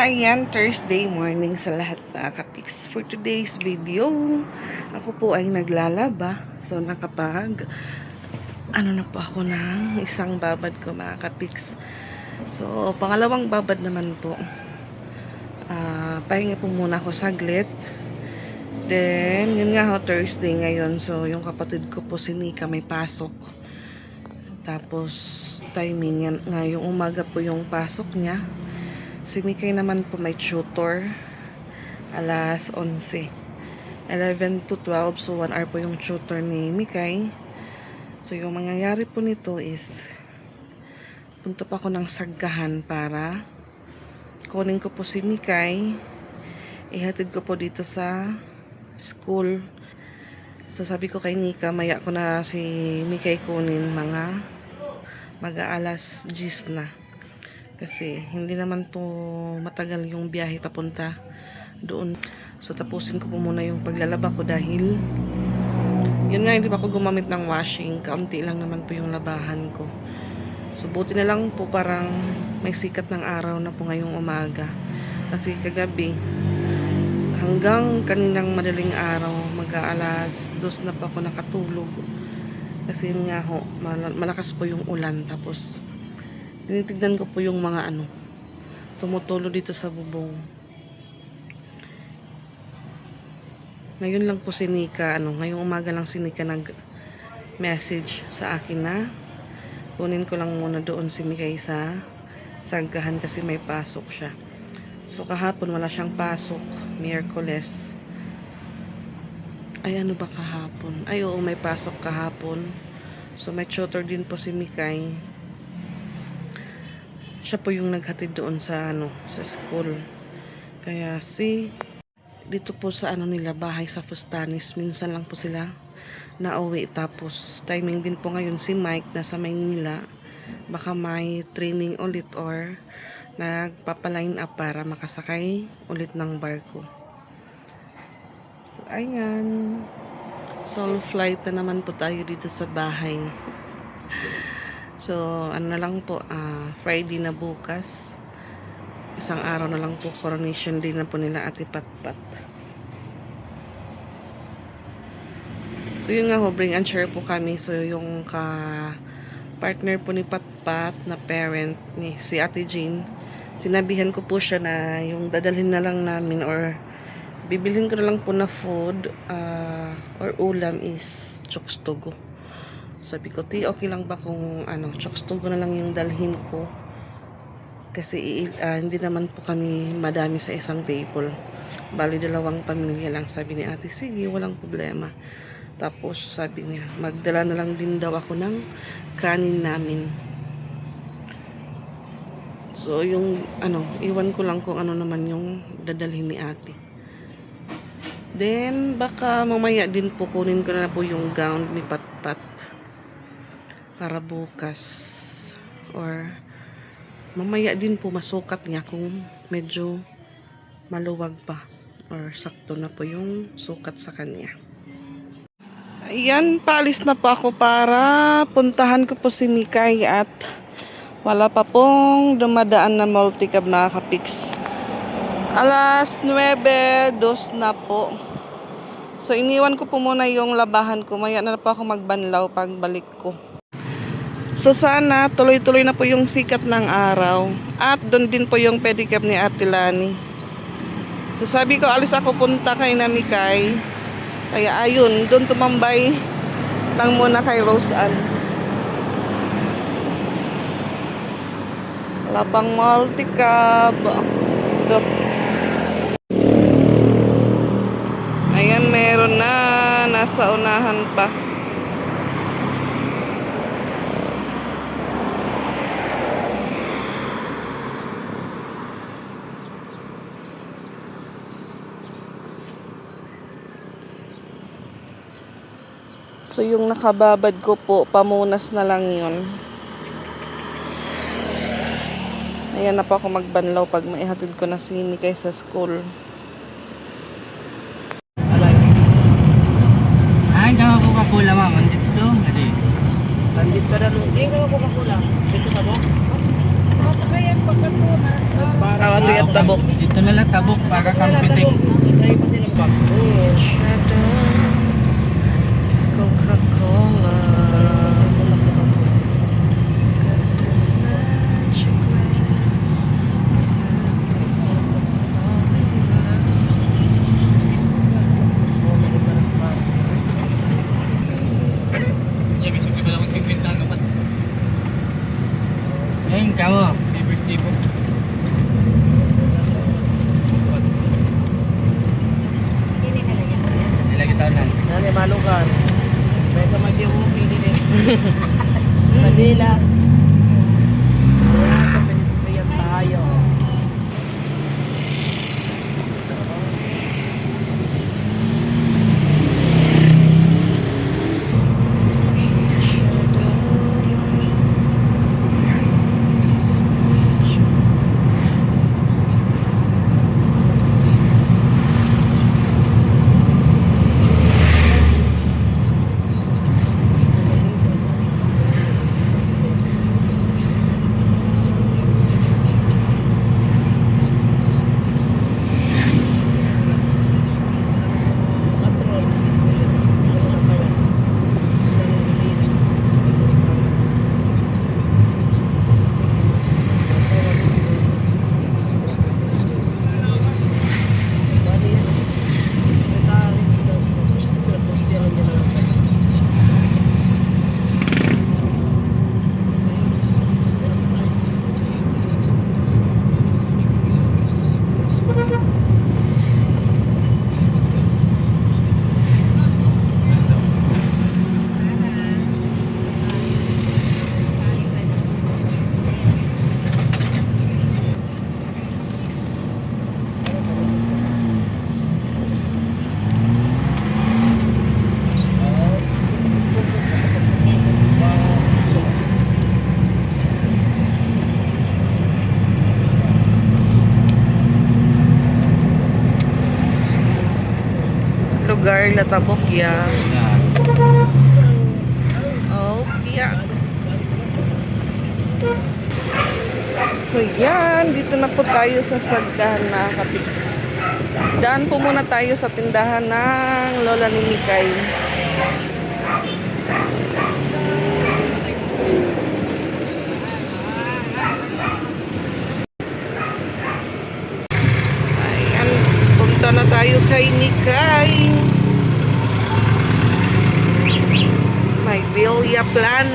Ayan, Thursday morning sa lahat na kapiks. For today's video, ako po ay naglalaba. So, ano na po ako ng isang babad ko mga kapiks. So, pangalawang babad naman po. Pahinga po muna ako saglit. Then, yun nga ho, Thursday ngayon. So, yung kapatid ko po si Nika may pasok. Tapos, timing yan. Ngayong umaga po yung pasok niya. Si Mikay naman po may tutor alas 11. 11 to 12. So 1 hour po yung tutor ni Mikay. So yung mangyayari po nito is punta pa ako ng Saggahan para kunin ko po si Mikay. Ihatid ko po dito sa school. So sabi ko kay Nika, maya ko na si Mikay kunin mga mag-aalas 10 na. Kasi hindi naman po matagal yung biyahe papunta doon. So tapusin ko po muna yung paglalaba ko dahil yun nga, hindi pa ako gumamit ng washing. Kaunti lang naman po yung labahan ko. So buti na lang po parang may sikat ng araw na po ngayong umaga. Kasi kagabi hanggang kaninang madaling araw mag-aalas 2 na pa ako nakatulog. Kasi nga ho, malakas po yung ulan. Tapos tinitignan ko po yung mga tumutulo dito sa bubong. Ngayon lang po si Nika, ngayong umaga lang si Nika nag-message sa akin na kunin ko lang muna doon si Mikay sa Saggahan kasi may pasok siya. So kahapon wala siyang pasok, Miyerkules. Ay ano ba kahapon? Ay oo, may pasok kahapon. So may tutor din po si Mikay. Siya po yung naghatid doon sa sa school. Kaya dito po sa nila bahay sa Fustanis, minsan lang po sila nauwi. Tapos timing din po ngayon si Mike nasa Maynila. Baka may training ulit or nagpapaline up para makasakay ulit ng barko. So ayan, solo flight na naman po tayo dito sa bahay. So, na lang po, Friday na bukas. Isang araw na lang po, coronation day na po nila Ate Patpat. So, yun nga ho, bring and share po kami. So, yung partner po ni Patpat na parent ni si Ate Jean, sinabihan ko po siya na yung dadalhin na lang namin or bibilhin ko na lang po na food or ulam is chokstogo. Sabi ko, okay lang ba kung chokstogo na lang yung dalhin ko? Kasi hindi naman po kami madami sa isang table. Bali, 2 pamilya lang. Sabi ni ate, sige, walang problema. Tapos sabi niya, magdala na lang din daw ako ng kanin namin. So, yung iwan ko lang kung naman yung dadalhin ni ate. Then, baka mamaya din po kunin ko na po yung gown ni Patpat para bukas or mamaya din po masukat niya kung medyo maluwag pa or sakto na po yung sukat sa kanya. Ayan, paalis na po ako para puntahan ko po si Mikay at wala pa pong dumadaan na multicab mga kapiks. Alas 9:02 na po. So iniwan ko po muna yung labahan ko, maya na po ako magbanlaw pag balik ko. So sana tuloy-tuloy na po yung sikat ng araw. At doon din po yung pedicab ni Ate Lani. So sabi ko alis ako punta kay Mikay. Kaya ayun, doon tumambay lang muna kay Rose Ann. Wala pang multicab. Ayan, meron na. Nasa unahan pa. So, yung nakababad ko po, pamunas na lang yun. Ayan na po ako magbanlaw pag maihatid ko na si Mikay sa school. Ay, kama Coca-Cola ma'am. Andito. Adi. Bandit ka na nung. Hindi ka Coca-Cola. Dito ka mo? Awan to yung tabok. Dito na lang tabok para kampitik. Shadow, Coca-Cola. 'Cause it's magic rain. Yan, may sabi pala akong 50 ano pa. Ngayon ka mo. Silver Steve. Nilagay taon lang. Nani malukan. May kamagyo mo pili din. Manila. Wala sa pedestrian tayo. Lugar na tabok ya. Yan. Oh, yeah. So yan, dito na po tayo sa Sagana, Kapiks. Daan po muna tayo sa tindahan ng Lola ni Mikay. Ayan, punta na tayo kay Mikay. May Villa Plan.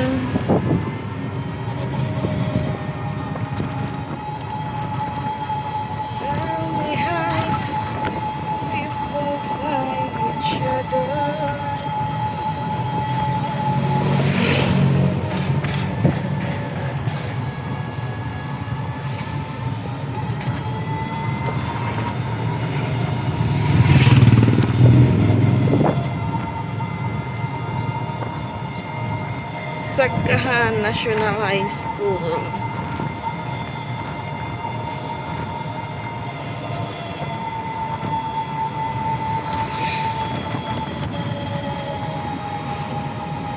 Tell me how people find each other. Sagkahan National High School.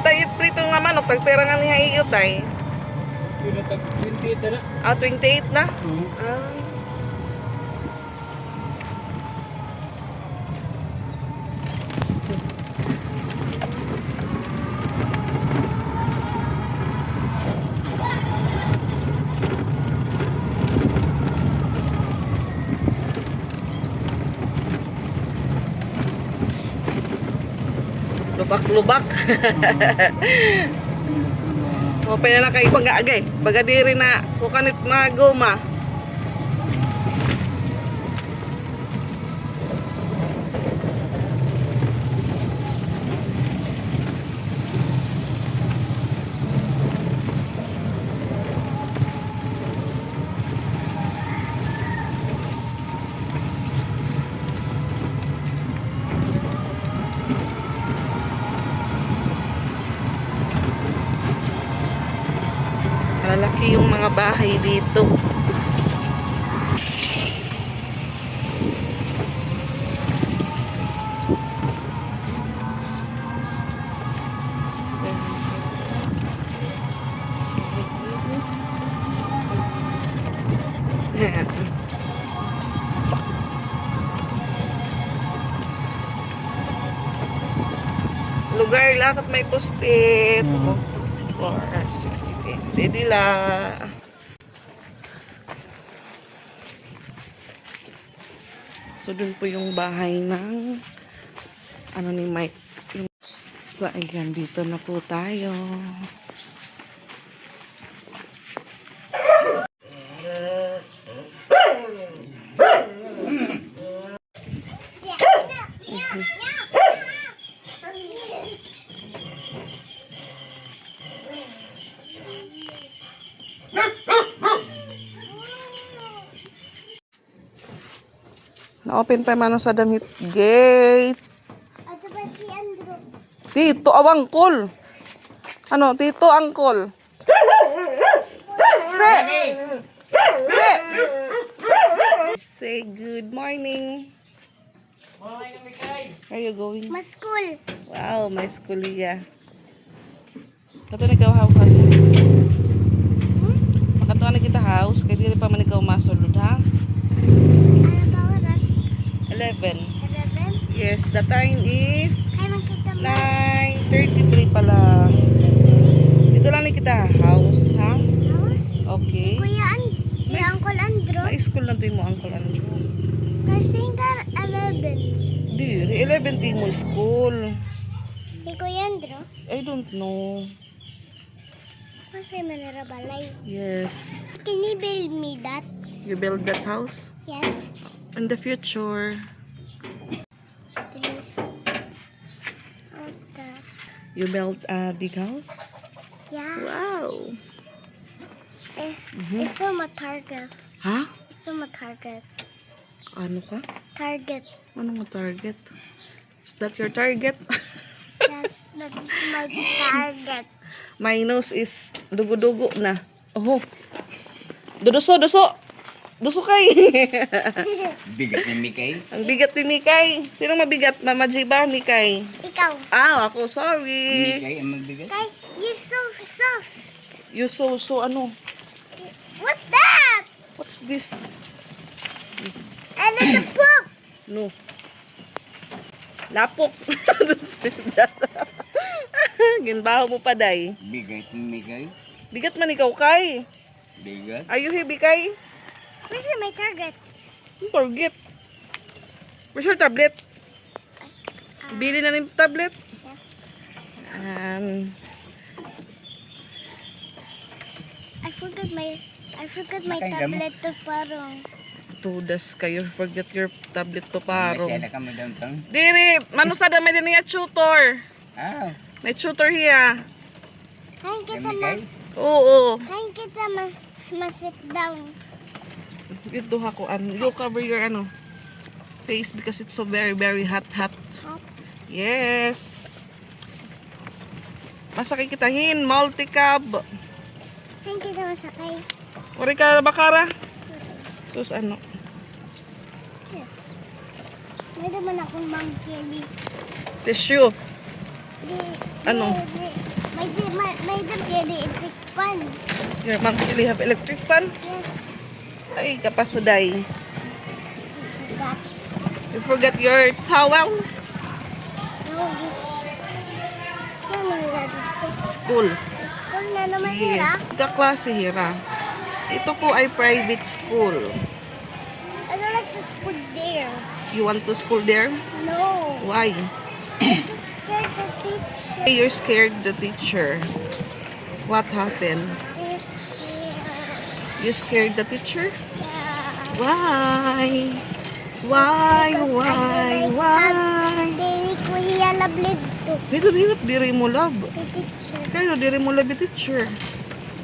Tayo prito nga manok, tagpera nga niya iyo tay. Pero tag 28 na. Ah, 28 na? Ah. Lubak-lubak. O, pwede na kayo pag-aagay. Baga diri na kukanit maguma. Lalaki yung mga bahay dito. girl, akot may postit. 4, 6, 8. Ready la. So, dun po yung bahay ng ano ni Mike. So, ayan, dito na po tayo. Na-open pa man sa damit gate. Ato ba si Andrew? Tito, awangkol. Ano, tito, angkol. Se. Se. Say good morning. Where are you going? Mas cool. Wow, may skuliya. Kato na ikaw house. Makato na kita house. Kaya dili pa man ikaw masulod ha. Ano ba oras? 11. 11? Yes, the time is Ay, magkita mo. 9:33 pa lang. Dito lang ni kita house, ha? House? Okay. Kuya May Uncle Andrew. Ma-school na to mo, Uncle Andrew. Kasi ka 11. Di, 11 ti mo school. Si Kuya Andrew. I don't know. Kasi manarabalay. Yes. Can you build me that? You build that house? Yes. In the future. This. Oh, that. You build a big house? Yeah. Wow. It's so my target. Ha? It's so my target. Ano ka? Target. Ano mo target? Is that your target? Yes, that's my target. My nose is dugo-dugo na. Oh. Duduso, duso. Duso kay. Bigat ni Mikay. Ang bigat ni Mikay. Sinong mabigat? Mama G ba? Mikay? Ikaw. Ako, sorry. Mikay ang mabigat. Kay, you're so soft. You so, ano? What's that? What's this? And it's a poop. No. Lapok. Ginbaho mo pa, day. Bigat ni Mikay. Bigat man ikaw, kay. Bigat. Are you heavy, kay? Where's my target? Forget. Where's your tablet? Bili na ng tablet. Yes. I forgot my Makay tablet to parang. Tudas kayo. Forget your tablet to parong. Masya na kami downtown. Diri, manusada may din niya tutor. Ah, May tutor hiya. Kain kay kita Mikay. Oo. kain kita ma-sit down. Dito ako. You cover your face because it's so very, very hot. Hot. Yes. Masakit kitahin. Multi-cab. Kain kita masakay. Ori ka bakara. Sus Yes. May naman akong Ma'am Kelly. tissue. Ano? May Kelly electric fan. Your mom still have electric fan? Yes. Ay, kapasuday. That. You forgot your towel? No. Ano School. School na naman hira. Yes. Kaklase hira. Ito po ay private school. I don't like to school there. You want to school there? No. Why? I'm so scared the teacher. You're scared the teacher. What happened? You're scared. You scared the teacher? Yeah. Why? Why? Dili ko hiyalablid to. Dito, diri mo love. The teacher. Kaya diri mo love the teacher.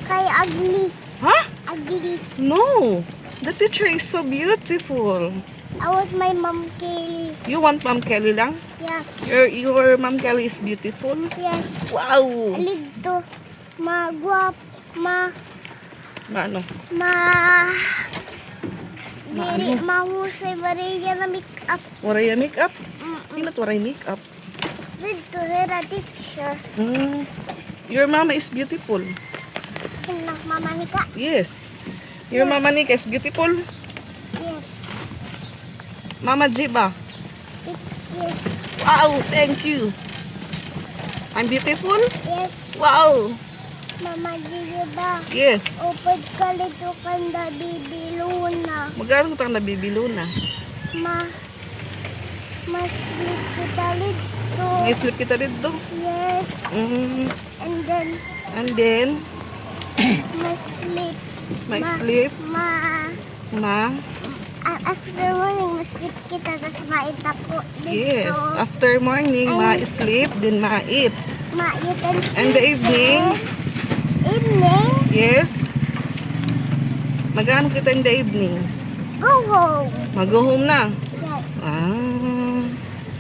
Kay ugly. Ha? Ugly. No. The teacher is so beautiful. I want my Mom Kelly. You want Ma'am Kelly lang? Yes. Your Ma'am Kelly is beautiful. Yes. Wow. Alid to. Magwap. Ano? Diri mahusay bariya na make-up. Waray makeup? Inat waray makeup. Dito hira teacher. Your mama is beautiful. Kinak mama ni ka. Yes. Your mama Nika is beautiful. Yes. Mama G ba? Yes. Wow, thank you. I'm beautiful? Yes. Wow! Mama, di ba? Yes. Upod ka lito kanda bibiluna. Magkano ko nabibilo na? Mas kita lito. May sleep kita dito. Yes. Mm. And then, And then, mas sleep. may sleep. After morning, mas sleep kita, tapos maita po dito. Yes. After morning, ma-sleep, then ma-eat. Mait and sleep. And the evening? Evening, Yes. Magkano kita in the evening? go home. Mag-go home na. Yes.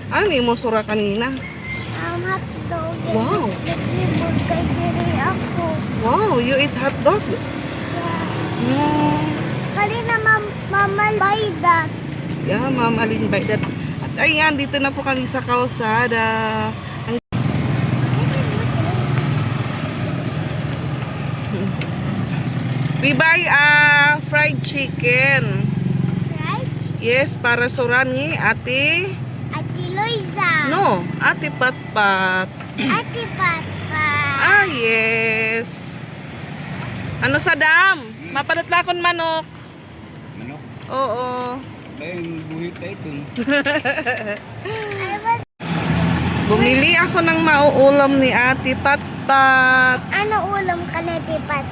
Ano yung mo sura kanina? Hotdog. Wow. Nagsibod kay diri ako. Wow, you eat hot dog? Yeah. Mm. Kanina mamal by that. Yeah, Ma'am Aling by that. At ayan, dito na po kami sa kalsada. We buy fried chicken. Right? Yes, para suran ni Ate. Ate Loiza. No, Ate Patpat. Ate Papa. Yes. Ano sa dam? Mapalatlakon manok. Manok. Oo. Ba yung buhay pa ito? I want, Bumili ako ng mauulam ni Ate Patpat. ano ulam ka na di Pat?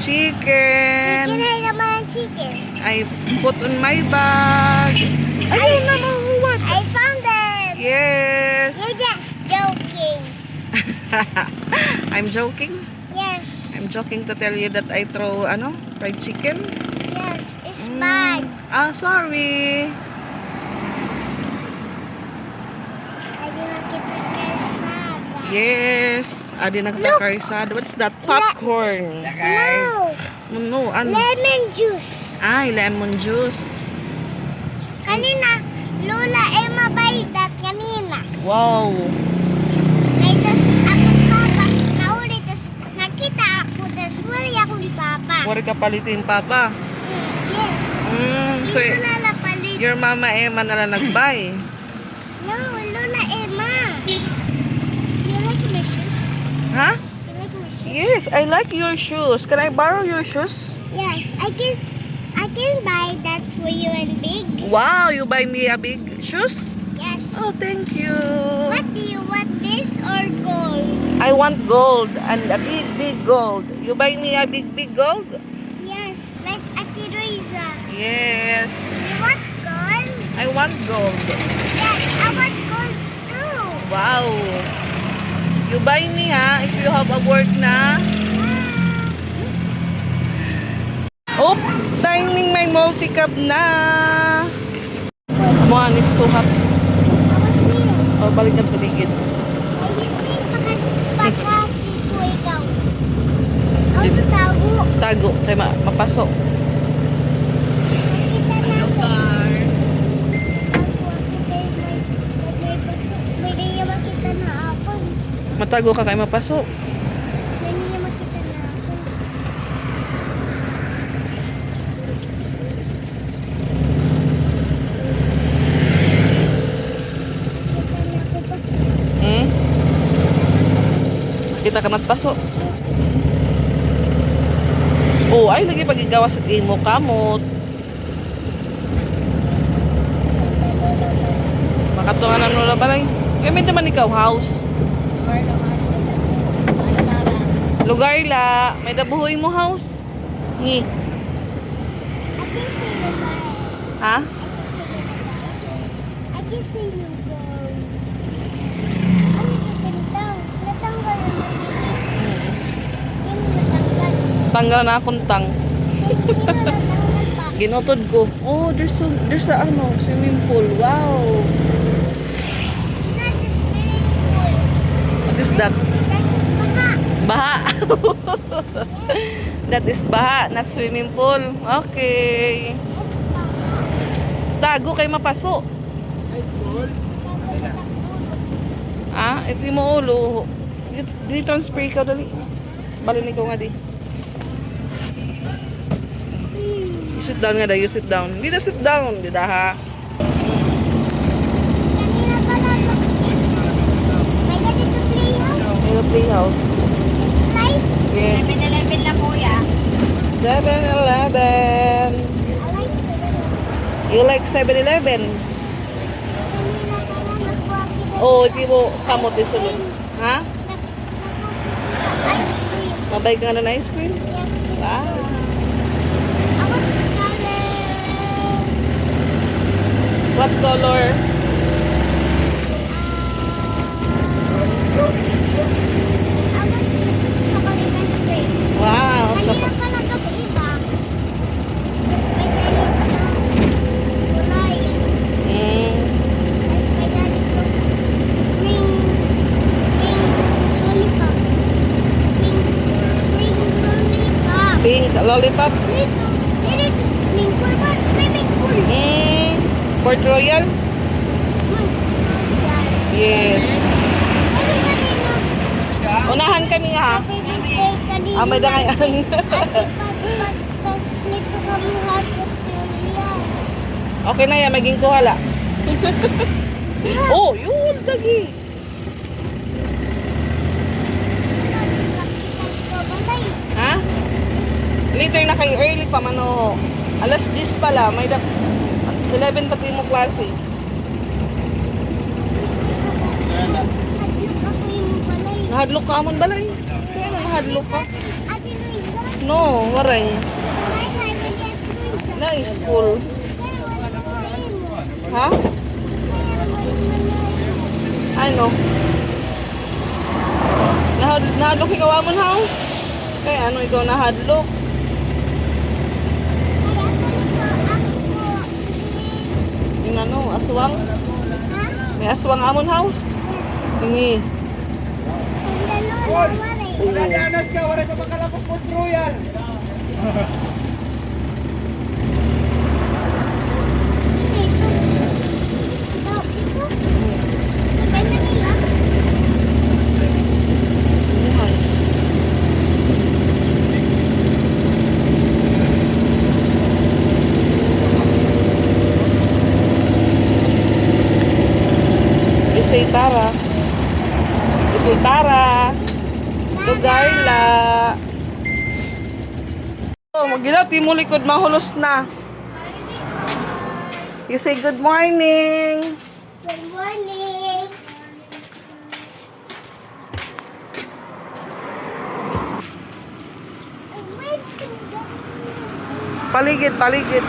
Chicken. Chicken ay naman ang chicken. I put on my bag. Ayun na, mahuwag. I found it. Yes. You're just joking. I'm joking. Yes. I'm joking to tell you that I throw, fried chicken. Yes, it's bad. Sorry. I didn't get the carsada. Yes. Adi na kita karsada. What's that? Popcorn. Sakay. No. No, ano? Lemon juice. Ay, lemon juice. Kanina, Lola Emma by that kanina. Wow. Ay, tas akong papa, nauli, tas nakita ako, tas wala akong papa. Wari ka palitin, Papa. Yes. So, Ito na lang palit. your Mama Emma na lang nagbay. No, Lola Emma. You like my shoes? Ha? You like my shoes? Yes, I like your shoes. Can I borrow your shoes? Yes, I can buy that for you and big. Wow, you buy me a big shoes? Yes. Oh, thank you. What do you want, this or gold? I want gold and a big, big gold. You buy me a big, big gold? Yes, like Ate Rosa. Yes. You want gold? I want gold. Yes, I want gold too. Wow. You buy me ha if you have a work na. Oh, timing may multi-cab na. Come on, it's so hot. Oh, balik ka tuligid. Baka ko ikaw. Ang tago. Tago, kay mapasok. Kita na ako. May niya makita na ako. Matago ka kay mapasok. May niya makita na ako. Kita na ako pa. Hmm? Kita ka nagpasok. Oh, ay lagi pagigawa sa imo kamot. Makatungan na nula balay. Kaya may naman ikaw house. Lugar la, may dabuhoy mo house. Ni. I can see you go. Ha? I can see you go. Ano kitang? Natanggal na Hindi natanggal. Tanggal na akong tang. Hindi na natanggal pa. Ginutod ko. Oh, there's a swimming pool. Wow. It's not just swimming pool. What is that? That is baha. Baha. That is baha, not swimming pool. Okay. It's baha. Tago kay mapaso. Ah, iti mo ulo. Dili transfer ka dali. Balin ikaw nga di. You sit down nga da, you sit down. Di na sit down, di da ha. Kanina pa lang. May dito playhouse. 7-Eleven. I like cinnamon. You like 7-Eleven? Kanina ka lang nagkuha kita. Oh, di mo kamot isunod. Ha? Ice cream. Mabay ka na ng ice cream? Yes. Wow. Ako color. What color? I want chocolate ice cream. Wow. Kanina pa nagkaiba. Tapos may ganito na kulay. Mm. Tapos may ganito green lollipop. Green lollipop. Pink lollipop. Dito swimming pool. What? Swimming pool. Mm. Port Royal? Yes. Ano kanina? Unahan kami ha. Happy birthday kanina. Ah, may dangayan. Ate Pat, tapos nito kami hapot yan. Okay na yan, maging kuhala. Oh, yun, dagi. Ha? Later na kayo, early pa mano. Alas 10 pala, may 11 pati mo klase. Nahadlok ka amon balay. Kaya na nahadlok ka. Ate Luisa. No, waray. Hi, hi, Luisa. Na school. Ha? Ano? Nahadlok ikaw amon house? Kaya ano ikaw nahadlok? Yung ano, aswang? May aswang amon house? Hingi. Nadanas ka, wala ka makalapok Port Royal. Isay Tara. Isay Tara. Lugarla. Oh, magila timo likod mahulos na. You say good morning. Good morning. Paligid, paligid.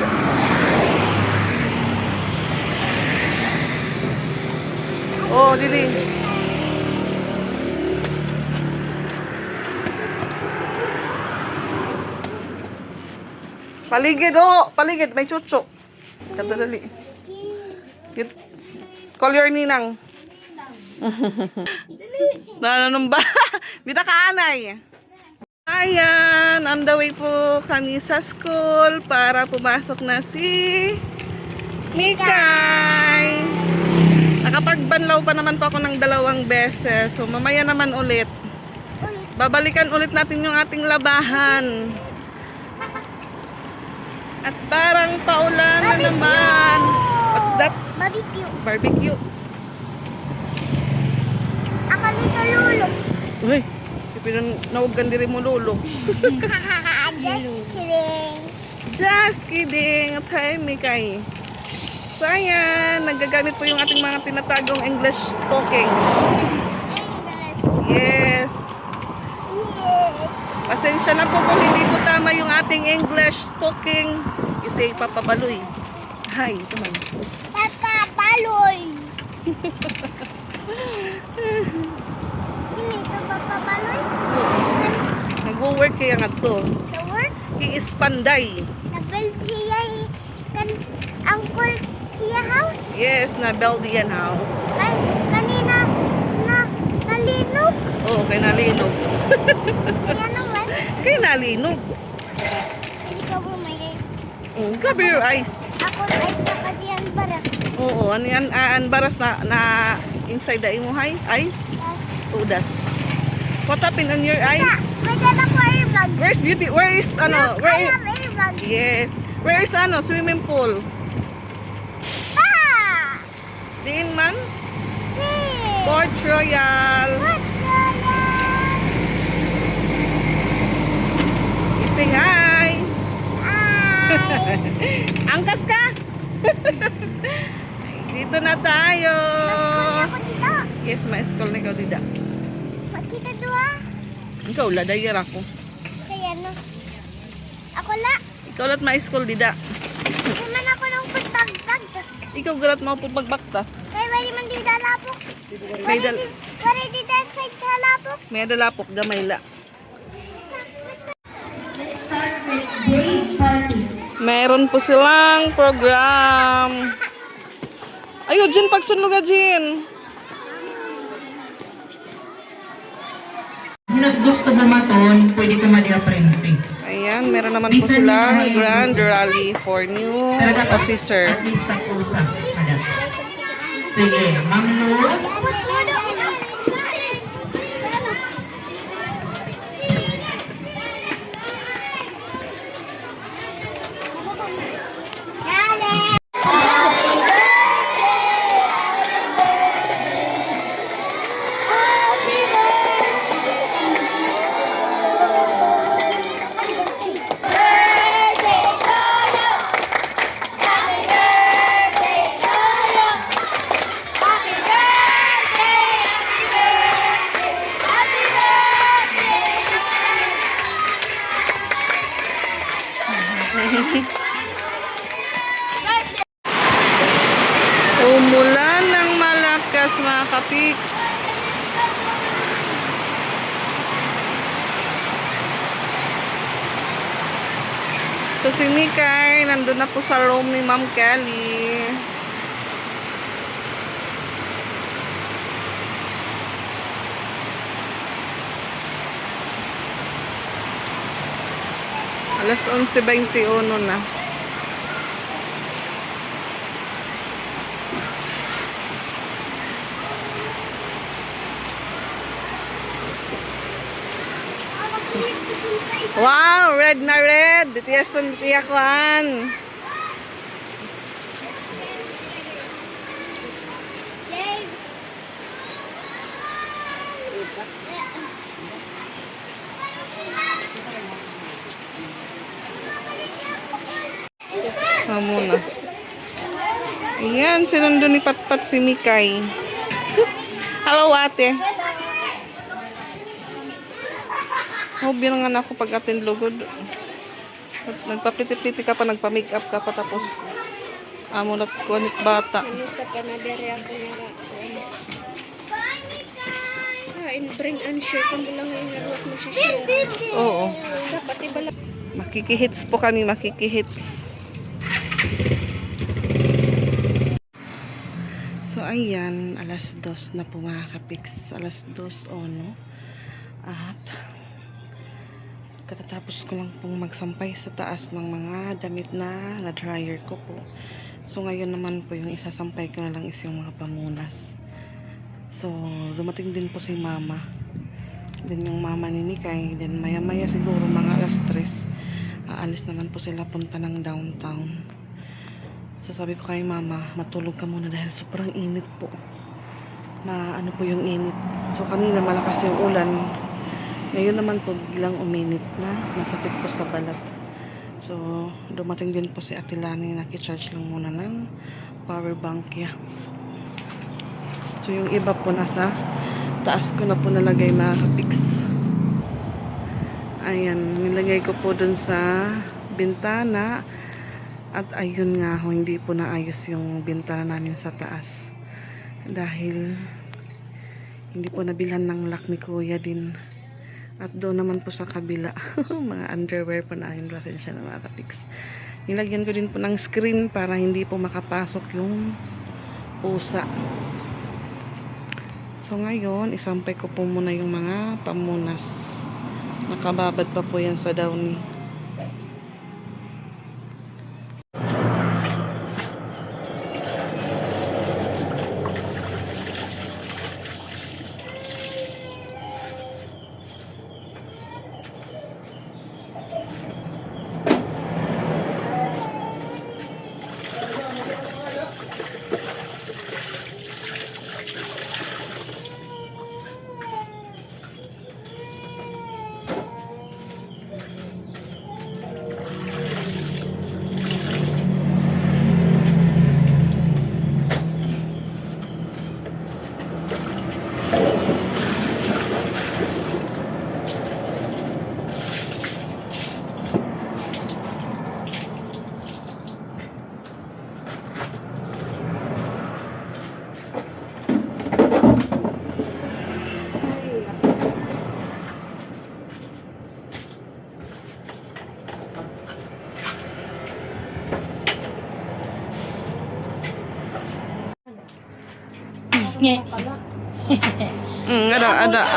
Oh, dili. Paligid, oh. Paligid, may chucho. Kato dali. Call your ninang. Nananong ba? Di na kaanay. Ayan, on the way po kami sa school para pumasok na si Mikay. Nakapagbanlaw pa naman po ako ng 2 beses. So mamaya naman ulit. Babalikan ulit natin yung ating labahan. At parang paulan na naman. What's that? Barbecue. Barbecue. Ako nito lulo. Uy, nauggan diri mo lulo. Just kidding. Just kidding. At Mikay. So ayan, nagagamit po yung ating mga tinatagong English speaking. Yes. Pasensya na po kung hindi po tama yung ating English speaking. You say Papa Baloy. Hi, ito man. Papa Baloy. Hindi ito Papa Baloy. Nag-work kaya nga to. The work. He is Panday. Na-build hiya kan Uncle hiya house. Yes, na Beldian house. Kanina na nalinog. Oo, kay nalinog. Kaya naman. Kay nalinog. Hindi ka mo may ice. Cover your eyes. Ako ice na pa diyan baras. Oo, ano yan? Baras na inside the imo eyes. Udas. What happened on your eyes? May dala ko airbag. Where's beauty? Where is ano? Look, Where I is, have airbag. yes. Where is ano? Swimming pool. Ah! Diin man? Hey! Port Royal. What's up? Ising hi. Angkas ka? Dito na tayo. School ako dito. Yes, ma-school na ikaw dida. Makita dua. Ikaw, ladayar ako. Kaya no. Ako la. Ikaw lat ma-school dida. Kuman ako ng pagpagpag. Ikaw galat mo po pagbaktas. Kaya wali man di dalapok. May dal Wali di side dalapok. may dalapok gamay la. Meron po silang program. Ayo, Jin, pagsunod ka, Jin. Not gusto bumaton, pwede ka madi-apprente. Ayan, meron naman po silang Grand Rally for new officer. At least tapusa. Madam. Sige, Ma'am Luz. Umulan ng malakas, mga kapiks. So si Mikay, nandun na po sa room ni Ma'am Kelly. Alas 11:21 na. Wow, red na red. Ditiyasan, ditiyakwan. Muna. Ayan, sinundo ni Patpat si Mikay. Hello, ate. Hobi na nga ako pag-attend lugod. Nagpapliti-pliti ka pa, nagpa-makeup ka pa, tapos amo na kunit bata. Sa panadere ako nga. Bring and share kung lang ngayon naruat mo siya. Oo. Dapat iba lang. Makikihits po kami, makikihits. So, ayan, alas 2 na po mga kapiks. Alas 2 no? At katatapos ko lang pong magsampay sa taas ng mga damit na na-dryer ko po. So, ngayon naman po yung isasampay ko na lang is yung mga pamunas. So, dumating din po si mama. Then yung mama ni Mikay. Then maya-maya siguro mga alas 3. Aalis naman po sila punta ng downtown. So, sabi ko kay mama, matulog ka muna dahil sobrang init po. Na ano po yung init. So, kanina malakas yung ulan. Ngayon naman po biglang uminit na. Masakit po sa balat. So, dumating din po si Ate Lani. Nakicharge lang muna ng power bank niya. So, yung iba po nasa taas ko na po nalagay mga kapiks. Ayan, nilagay ko po dun sa bintana. At ayun nga ho, hindi po naayos yung bintana namin sa taas. Dahil hindi po nabilhan ng lock ni Kuya din. At doon naman po sa kabila, mga underwear po na ayun, pasensya na mga kapiks. Nilagyan ko din po ng screen para hindi po makapasok yung pusa. So ngayon, isampay ko po muna yung mga pamunas. Nakababad pa po yan sa downy.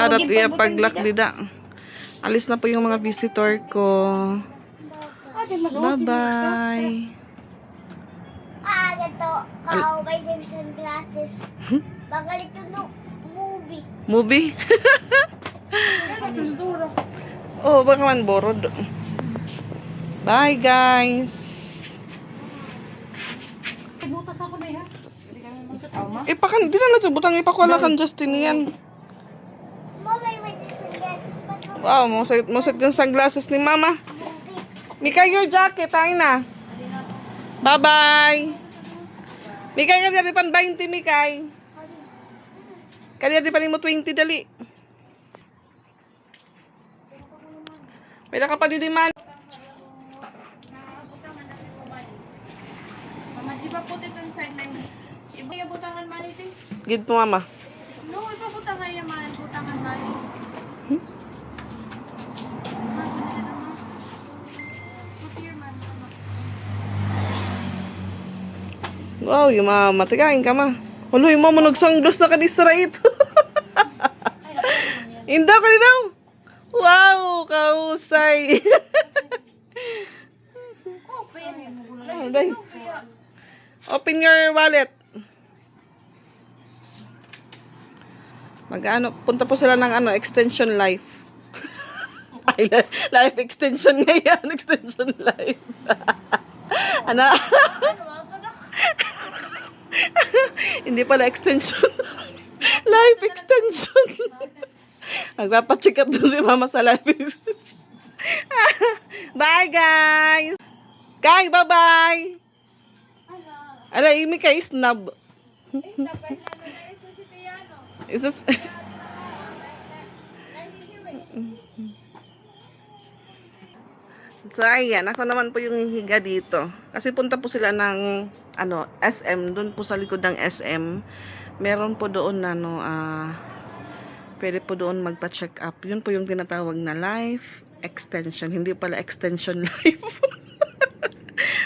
Ada iya paglaklida. Alis na po yung mga visitor ko. Bye-bye. Gato. Kao, may sunglasses. Bagal ito no movie. Movie? Oh, baka man borod. Bye, guys. Ipakan, di na natin butang ipakwala kan Justin yan. Mama, may sunglasses pa no Wow, moset yung sunglasses ni Mama. Mika, your jacket, tayo na. Bye-bye. Mikay, kaya pan 20, Mikay. Kaya di pa mo 20, dali. Pwede ka pa di man. Mama, di ba put it on side na yun? Iba yung butangan man ito. Gid mo, Mama. No, iba butangan yaman. Butangan man. Wow, yung mga matigain ka, Ma. Huloy mo, sunglass na kanisra ito. Indaw ka daw. Wow, kausay. Open your wallet. Punta po sila ng extension life. Ay, life extension nga yan. Extension life. Ano? Hindi pala extension. Life extension. Magpapacheck up doon si Mama sa life extension. Bye, guys. Kay, bye-bye. Ala, imi kay snub. Isus. So, ayan. Ako naman po yung hihiga dito. Kasi punta po sila ng SM. Doon po sa likod ng SM. Meron po doon pwede po doon magpa-check up. Yun po yung tinatawag na life extension. Hindi pala extension life.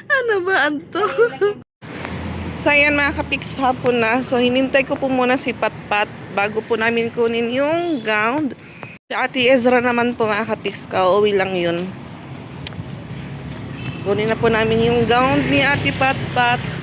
Ano ba anto? So, ayan mga kapiks, hapon na. So, hinintay ko po muna si Patpat bago po namin kunin yung gown. Si Ate Ezra naman po mga kapiks, kauwi lang yun. Kunin na po namin yung gown ni Ate Patpat.